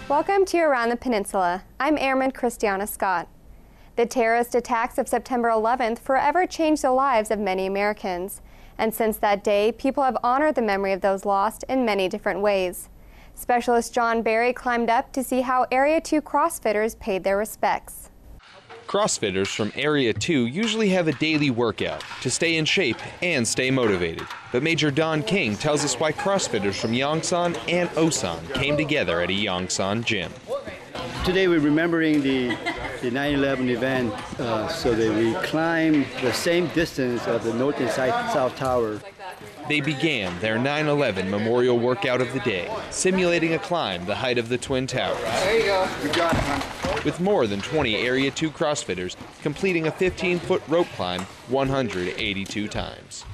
Welcome to Around the Peninsula. I'm Airman Kristiana Scott. The terrorist attacks of September 11th forever changed the lives of many Americans. And since that day, people have honored the memory of those lost in many different ways. Specialist John Barry climbed up to see how Area 2 CrossFitters paid their respects. CrossFitters from Area 2 usually have a daily workout to stay in shape and stay motivated. But Major Don King tells us why CrossFitters from Yongsan and Osan came together at a Yongsan gym. Today we're remembering the 9/11 event so that we climb the same distance of the North and South Tower. They began their 9/11 memorial workout of the day, simulating a climb the height of the Twin Towers. There you go. You got it, man. With more than 20 Area 2 CrossFitters completing a 15-foot rope climb 182 times.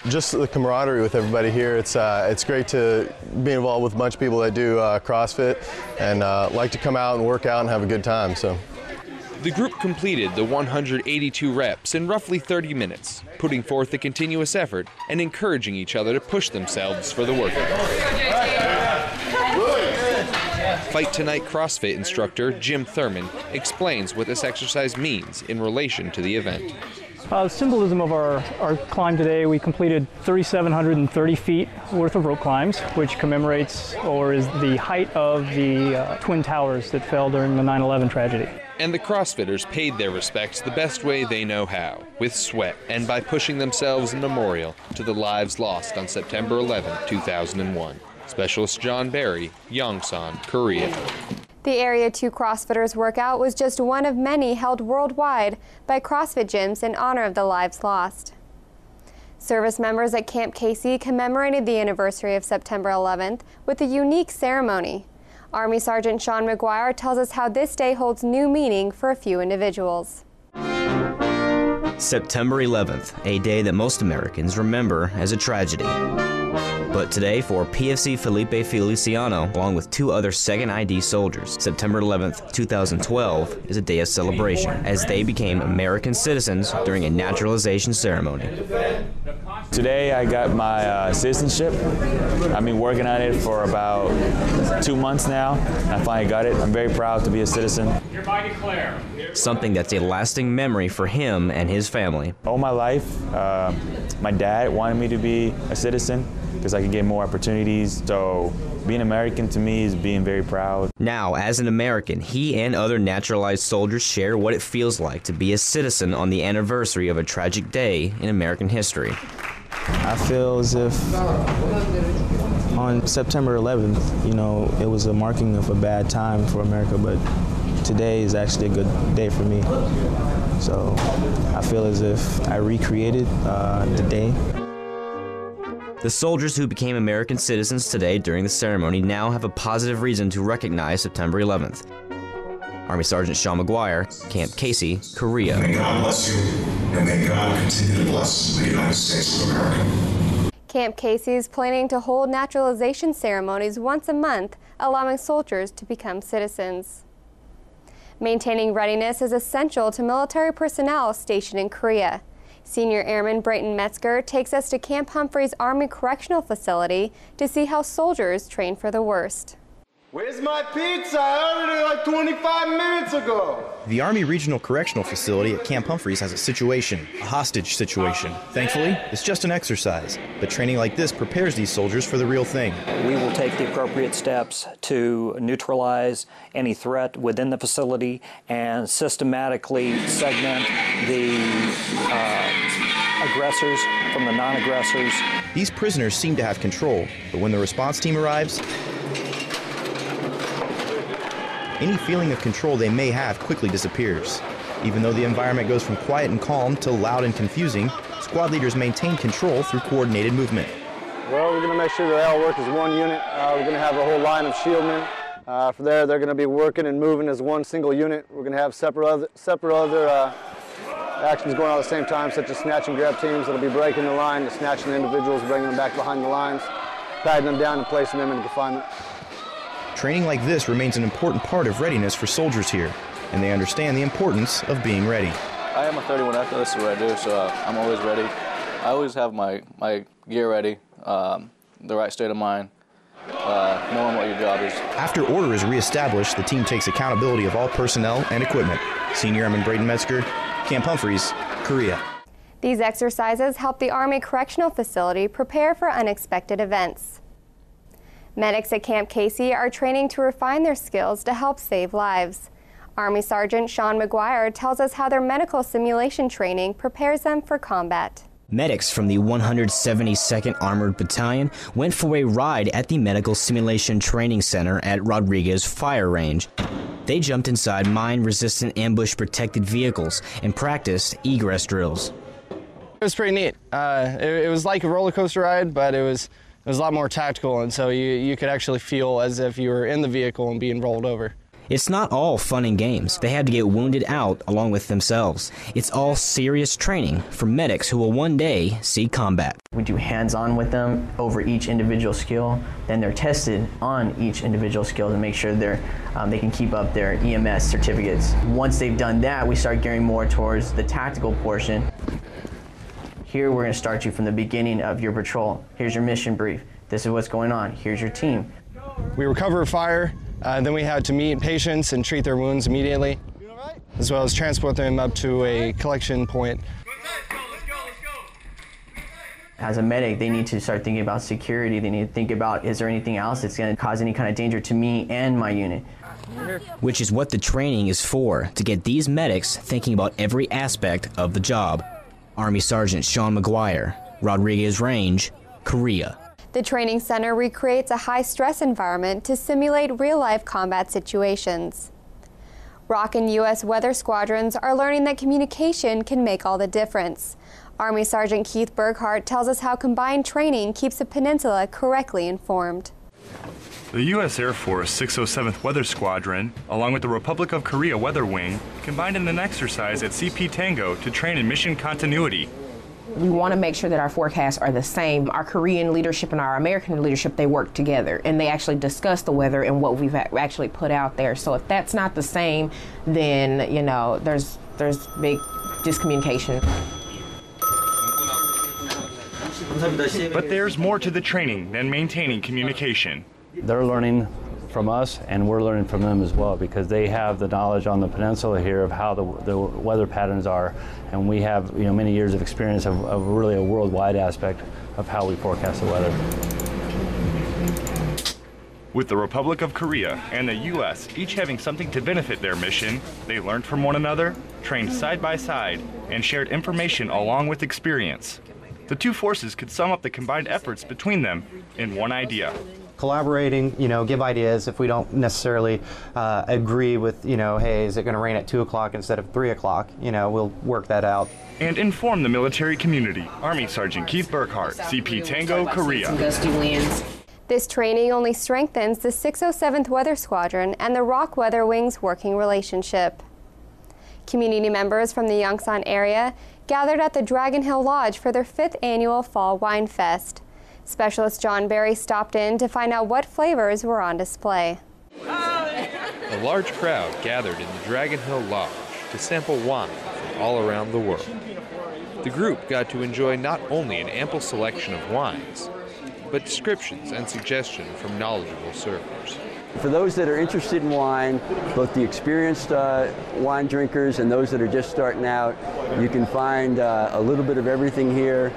Just the camaraderie with everybody here. It's great to be involved with a bunch of people that do CrossFit and like to come out and work out and have a good time. So. The group completed the 182 reps in roughly 30 minutes, putting forth a continuous effort and encouraging each other to push themselves for the workout. Fight Tonight CrossFit instructor Jim Thurman explains what this exercise means in relation to the event. The symbolism of our climb today, we completed 3,730 feet worth of rope climbs, which commemorates or is the height of the Twin Towers that fell during the 9/11 tragedy. And the CrossFitters paid their respects the best way they know how, with sweat and by pushing themselves in memorial to the lives lost on September 11, 2001. Specialist John Barry, Yongsan, Korea. The Area 2 CrossFitters workout was just one of many held worldwide by CrossFit gyms in honor of the lives lost. Service members at Camp Casey commemorated the anniversary of September 11th with a unique ceremony. Army Sergeant Sean McGuire tells us how this day holds new meaning for a few individuals. September 11th, a day that most Americans remember as a tragedy. But today, for PFC Felipe Feliciano, along with two other 2nd ID soldiers, September 11th, 2012 is a day of celebration as they became American citizens during a naturalization ceremony. Today I got my citizenship. I've been working on it for about 2 months now. I finally got it. I'm very proud to be a citizen. Hereby declare. Something that's a lasting memory for him and his family. All my life, my dad wanted me to be a citizen because I could get more opportunities. So being American to me is being very proud. Now, as an American, he and other naturalized soldiers share what it feels like to be a citizen on the anniversary of a tragic day in American history. I feel as if on September 11th, you know, it was a marking of a bad time for America, but today is actually a good day for me. So I feel as if I recreated the day. The soldiers who became American citizens today during the ceremony now have a positive reason to recognize September 11th. Army Sergeant Sean McGuire, Camp Casey, Korea. May God bless you, and may God continue to bless the United States of America. Camp Casey is planning to hold naturalization ceremonies once a month, allowing soldiers to become citizens. Maintaining readiness is essential to military personnel stationed in Korea. Senior Airman Brayton Metzger takes us to Camp Humphreys Army Correctional Facility to see how soldiers train for the worst. Where's my pizza? I ordered it like 25 minutes ago. The Army Regional Correctional Facility at Camp Humphreys has a hostage situation. Thankfully, it's just an exercise, but training like this prepares these soldiers for the real thing. We will take the appropriate steps to neutralize any threat within the facility and systematically segment the aggressors from the non-aggressors. These prisoners seem to have control, but when the response team arrives, any feeling of control they may have quickly disappears. Even though the environment goes from quiet and calm to loud and confusing, squad leaders maintain control through coordinated movement. Well, we're going to make sure that they all work as one unit. We're going to have a whole line of shieldmen. From there, they're going to be working and moving as one single unit. We're going to have separate other actions going on at the same time, such as snatch and grab teams that'll be breaking the line, snatching the individuals, bringing them back behind the lines, patting them down and placing them in confinement. Training like this remains an important part of readiness for soldiers here, and they understand the importance of being ready. I am a 31 Echo, this is what I do, so I'm always ready. I always have my gear ready, the right state of mind, knowing what your job is. After order is reestablished, the team takes accountability of all personnel and equipment. Senior Airman Braden Metzger, Camp Humphreys, Korea. These exercises help the Army Correctional Facility prepare for unexpected events. Medics at Camp Casey are training to refine their skills to help save lives. Army Sergeant Sean McGuire tells us how their medical simulation training prepares them for combat. Medics from the 172nd Armored Battalion went for a ride at the Medical Simulation Training Center at Rodriguez Fire Range. They jumped inside mine-resistant ambush-protected vehicles and practiced egress drills. It was pretty neat. It was like a roller coaster ride, but it was a lot more tactical, and so you could actually feel as if you were in the vehicle and being rolled over. It's not all fun and games. They had to get wounded out along with themselves. It's all serious training for medics who will one day see combat. We do hands-on with them over each individual skill. Then they're tested on each individual skill to make sure they can keep up their EMS certificates. Once they've done that, we start gearing more towards the tactical portion. Here we're going to start you from the beginning of your patrol. Here's your mission brief. This is what's going on. Here's your team. We recover fire. Then we had to meet patients and treat their wounds immediately, as well as transport them up to a collection point. As a medic, they need to start thinking about security. They need to think about, is there anything else that's going to cause any kind of danger to me and my unit? Which is what the training is for, to get these medics thinking about every aspect of the job. Army Sergeant Sean McGuire, Rodriguez Range, Korea. The training center recreates a high-stress environment to simulate real-life combat situations. ROC and U.S. weather squadrons are learning that communication can make all the difference. Army Sergeant Keith Burkhart tells us how combined training keeps the Peninsula correctly informed. The U.S. Air Force 607th Weather Squadron, along with the Republic of Korea Weather Wing, combined in an exercise at CP Tango to train in mission continuity. We want to make sure that our forecasts are the same. Our Korean leadership and our American leadership, they work together, and they actually discuss the weather and what we've actually put out there. So if that's not the same, then, you know, there's big discommunication. But there's more to the training than maintaining communication. They're learning from us, and we're learning from them as well, because they have the knowledge on the peninsula here of how the weather patterns are, and we have, you know, many years of experience of really a worldwide aspect of how we forecast the weather. With the Republic of Korea and the U.S. each having something to benefit their mission, they learned from one another, trained side by side, and shared information along with experience. The two forces could sum up the combined efforts between them in one idea. Collaborating, you know, give ideas if we don't necessarily agree with, you know, hey, is it going to rain at 2 o'clock instead of 3 o'clock? You know, we'll work that out. And inform the military community. Army Sergeant Keith Burkhart, CP Tango, Korea. This training only strengthens the 607th Weather Squadron and the ROC Weather Wing's working relationship. Community members from the Yongsan area gathered at the Dragon Hill Lodge for their 5th annual Fall Wine Fest. Specialist John Barry stopped in to find out what flavors were on display. A large crowd gathered in the Dragon Hill Lodge to sample wine from all around the world. The group got to enjoy not only an ample selection of wines, but descriptions and suggestions from knowledgeable servers. For those that are interested in wine, both the experienced wine drinkers and those that are just starting out, you can find a little bit of everything here.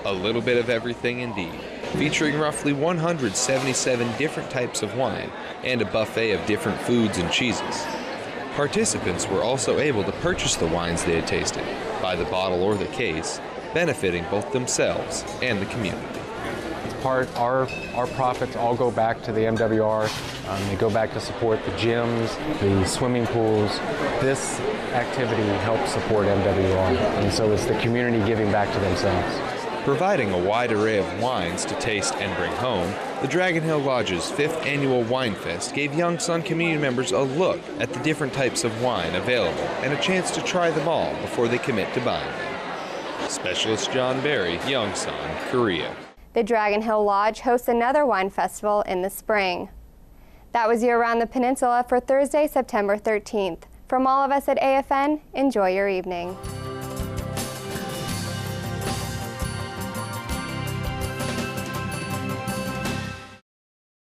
A little bit of everything indeed, featuring roughly 177 different types of wine and a buffet of different foods and cheeses. Participants were also able to purchase the wines they had tasted, by the bottle or the case, benefiting both themselves and the community. Our profits all go back to the MWR. They go back to support the gyms, the swimming pools. This activity helps support MWR, and so it's the community giving back to themselves. Providing a wide array of wines to taste and bring home, the Dragon Hill Lodge's 5th annual Wine Fest gave Yongsan community members a look at the different types of wine available and a chance to try them all before they commit to buying them. Specialist John Barry, Yongsan, Korea. The Dragon Hill Lodge hosts another wine festival in the spring. That was you around the Peninsula for Thursday, September 13th. From all of us at AFN, enjoy your evening.